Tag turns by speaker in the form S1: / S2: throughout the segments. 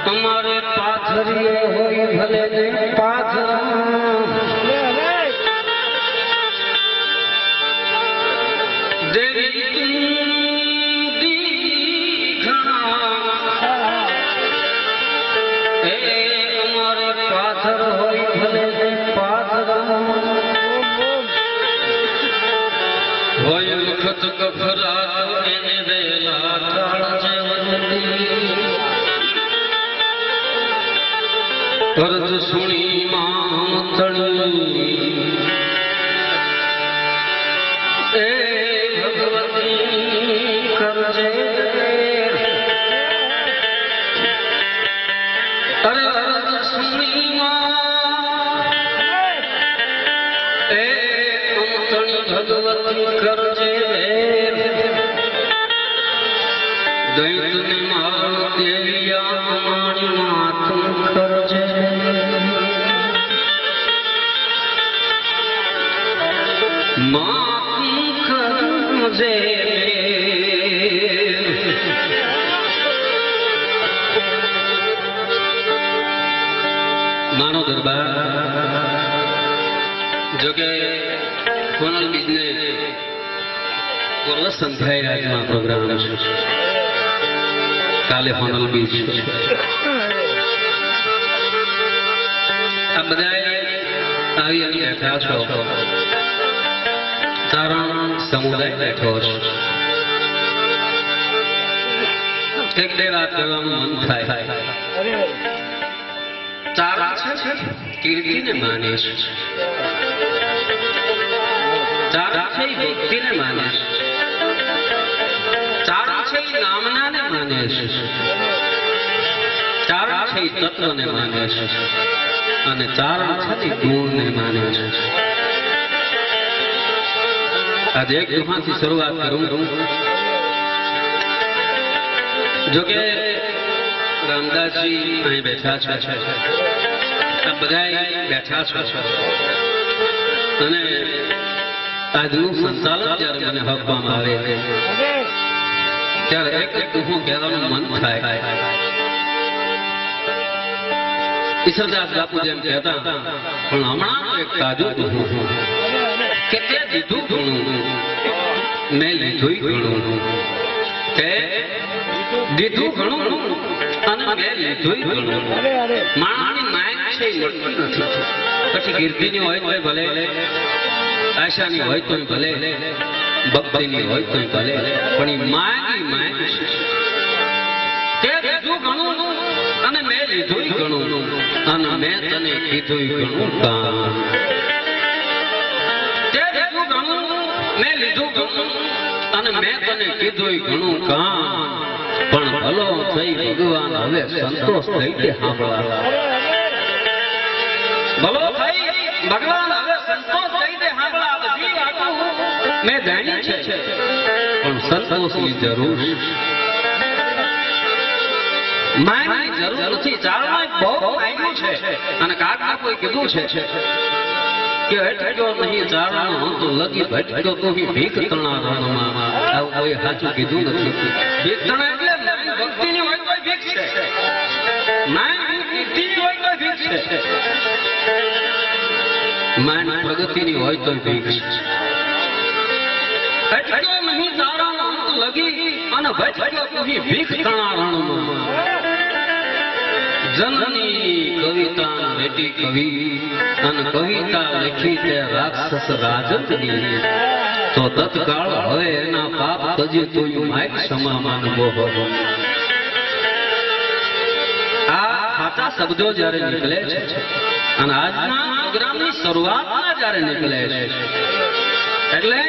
S1: અમારે પાથરીએ હોય ભલે ને પાથરા દેવી અમારે પાથર હોય ભલે ને પાથરા હોય વખત કફરા એને વેલા કાળ અરજ સુણી માં તણી એ ભગવતી કરજે અરે અરજ સુણી માં એ તણી ભગવતી કરજે દૈત ને માર દેવિયા મારી માથું કરજે માનો દરબાર જોકે કોનલ બીજને પૂર્વ સંધ્યાએ રાજમાં પ્રોગ્રામ છે કાલે કોનલ બીજ આ બધા આવી બેઠા છો ચારણ સમુદાય બેઠો છે એક બે વાત કરવાનું મન થાય ચારણ છે કીર્તિને માને છે ચારણ છે વ્યક્તિને માને છે ચારણ છે નામનાને માને છે ચારણ છે તત્વને માને છે અને ચારણ છે ગુણને માને છે આજે એક દુહાથી શરૂઆત કરું જોકે રામદાસજી અહીં બેઠા છે આ બધા બેઠા છે અને આજનું સંચાલન જ્યારે મને આપવામાં આવે ત્યારે એક દુહું કહેવાનું મન થાય ઈશ્વરદાસ બાપુ જેમ કહેતા પણ હમણાં એક તાજું દુહું કે તે દીધું ઘણું મેં લીધું ઘણું તે દીધું ઘણું અને મેં લીધું ઘણું માણસની માયક છે મળતી નથી પછી કીર્તિની હોય તો ભલે આશાની હોય તો ભલે ભક્તિની હોય તો ભલે પણ એ માયની માયક તે દીધું ઘણું અને મેં લીધું ઘણું અને મેં તને કીધું ઘણું કામ મેં લીધું ઘણું અને મેં તને કીધું ઘણું કામ પણ ભલો થઈ ભગવાન હવે સંતોષ થઈ તે સાંભળવા ભલો થઈ ભગવાન હવે સંતોષ થઈ તે સાંભળવા બધી વાતો મેં જાણી છે પણ સંતોષની જરૂર માયની જરૂર નથી ચાલમાં બહુ માંગ્યું છે અને કાકમાં કોઈ કીધું છે કે હટક્યો નહીં ચારણો તો લગી ભટક્યો તો ભીખ તણા રણમાં આવું કોઈ સાચું કીધું નથી ભીખ તણા એટલે ભક્તિની હોય તો ભીખ છે માન બુદ્ધિની હોય તો ભીખ છે માન પ્રગતિની હોય તો ભીખ છે હટક્યો નહીં ચારણો લગી અને ભટક્યો તો ભીખ તણા રણમાં જનની કવિતા બેટી કવિ અને કવિતા લખી તે રાક્ષસ રાજતની તો તત્કાળ હવે એના પાપ તજે તું માઇક સમામાન બોહ આ ખાતા શબ્દો જ્યારે નીકળે છે અને આજના પ્રોગ્રામની શરૂઆતમાં જ્યારે નીકળે છે એટલે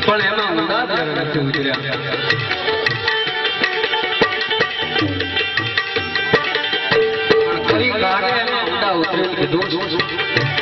S1: પણ એમાં ઊંડા નથી ઉતર્યા. કોઈ ગાડે એમાં ઊંડા ઉતરેલું કીધું